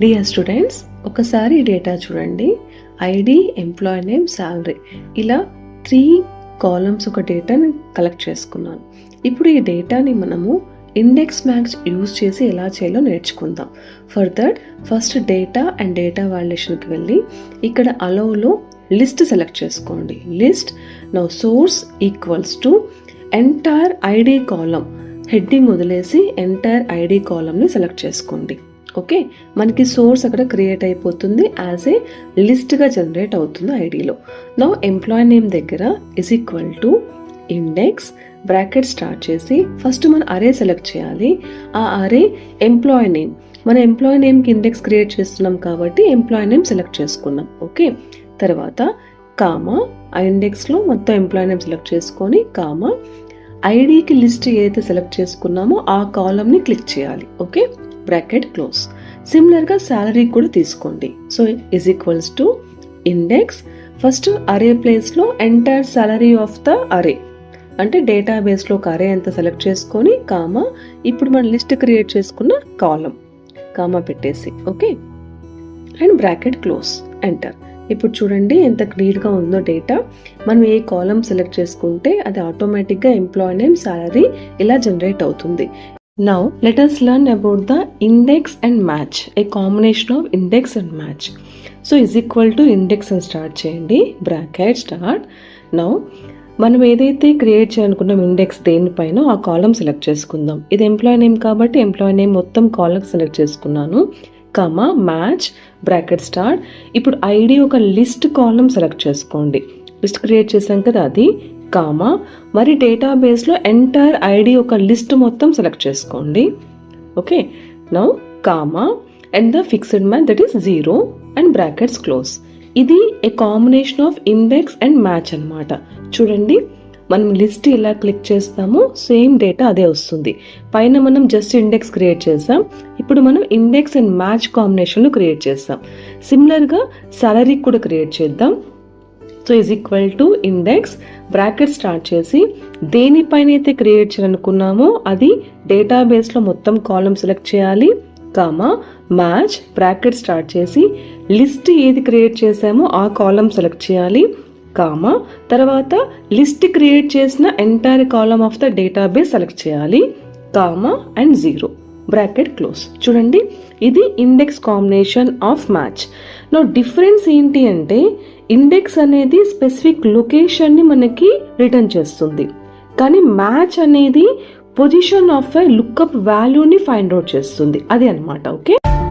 Dear students, ఒకసారి ఈ data చూడండి. ఐడి, ఎంప్లాయీ నేమ్, శాలరీ ఇలా 3 కాలమ్స్ ఒక డేటాని కలెక్ట్ చేసుకున్నాను. ఇప్పుడు ఈ డేటాని మనము ఇండెక్స్ మ్యాచ్ యూజ్ చేసి ఎలా చేయాలో నేర్చుకుందాం. For that first data and data వాల్యుయేషన్కి వెళ్ళి ఇక్కడ అలౌలో లిస్ట్ సెలెక్ట్ చేసుకోండి. List now source equals to entire ID column. హెడ్డింగ్ వదిలేసి ఎంటైర్ ఐడి కాలమ్ని సెలెక్ట్ చేసుకోండి. ఓకే, మనకి సోర్స్ అక్కడ క్రియేట్ అయిపోతుంది, యాజ్ ఏ లిస్ట్గా జనరేట్ అవుతుంది ఐడిలో. నౌ ఎంప్లాయీ నేమ్ దగ్గర is equal to index bracket start చేసి ఫస్ట్ మన అరే సెలెక్ట్ చేయాలి. ఆ అరే ఎంప్లాయీ నేమ్, మన ఎంప్లాయీ నేమ్కి ఇండెక్స్ క్రియేట్ చేస్తున్నాం కాబట్టి ఎంప్లాయీ నేమ్ సెలెక్ట్ చేసుకున్నాం. ఓకే, తర్వాత కామా, ఆ ఇండెక్స్లో మొత్తం ఎంప్లాయీ నేమ్ సెలెక్ట్ చేసుకొని కామా ఐడికి లిస్ట్ ఏదైతే సెలెక్ట్ చేసుకున్నామో ఆ కాలమ్ని క్లిక్ చేయాలి. Okay, bracket close. సిమిలర్గా శాలరీ కూడా తీసుకోండి. So is equals to index first అరే ప్లేస్లో ఎంటైర్ శాలరీ ఆఫ్ ద అరే, అంటే డేటాబేస్లో ఒక అరే అంతా సెలెక్ట్ చేసుకొని కామా ఇప్పుడు మనం లిస్ట్ క్రియేట్ చేసుకున్న కాలం కామా పెట్టేసి okay and bracket close, enter. ఇప్పుడు చూడండి ఎంత క్లియర్గా ఉందో డేటా. మనం ఏ కాలం సెలెక్ట్ చేసుకుంటే అది ఆటోమేటిక్గా ఎంప్లాయీ నేమ్, శాలరీ ఇలా జనరేట్ అవుతుంది. Now let us learn about the index and match, a combination of index and match. So is equal to index and start చేయండి, bracket start. Now మనం ఏదైతే create చేయాలనుకున్నాం index దేనిపైన ఆ column select చేసుకుందాం. ఇది employee name కాబట్టి employee name మొత్తం column select చేసుకున్నాను. Comma match bracket start. ఇప్పుడు ఐడి ఒక లిస్ట్ కాలం సెలెక్ట్ చేసుకోండి. లిస్ట్ క్రియేట్ చేసాం కదా అది కామా, మరి డేటాబేస్లో ఎంటైర్ ఐడి ఒక లిస్ట్ మొత్తం సెలెక్ట్ చేసుకోండి. Okay, now comma and the fixed match that is 0 and brackets close. ఇది a combination of index and match అన్నమాట. చూడండి మనం లిస్ట్ ఇలా క్లిక్ చేస్తాము, సేమ్ డేటా అదే వస్తుంది. పైన మనం జస్ట్ ఇండెక్స్ క్రియేట్ చేసాం, ఇప్పుడు మనం ఇండెక్స్ అండ్ మ్యాచ్ కాంబినేషన్లో క్రియేట్ చేస్తాం. సిమిలర్గా సాలరీ కూడా క్రియేట్ చేద్దాం. So is equal to index bracket start చేసి దేనిపైన అయితే క్రియేట్ చేయాలనుకున్నామో అది డేటాబేస్లో మొత్తం కాలం సెలెక్ట్ చేయాలి. కామా మ్యాచ్ బ్రాకెట్ స్టార్ట్ చేసి లిస్ట్ ఏది క్రియేట్ చేసామో ఆ కాలం సెలెక్ట్ చేయాలి. కామా తర్వాత లిస్ట్ క్రియేట్ చేసిన entire column of the database select చేయాలి. Comma and 0 bracket close. చూడండి ఇది ఇండెక్స్ కాంబినేషన్ ఆఫ్ మ్యాచ్. నా డిఫరెన్స్ ఏంటి అంటే ఇండెక్స్ అనేది స్పెసిఫిక్ లొకేషన్ని మనకి రిటర్న్ చేస్తుంది, కానీ మ్యాచ్ అనేది పొజిషన్ ఆఫ్ ఎ లుక్అప్ వాల్యూని ఫైండ్ అవుట్ చేస్తుంది. అది అన్నమాట. ఓకే.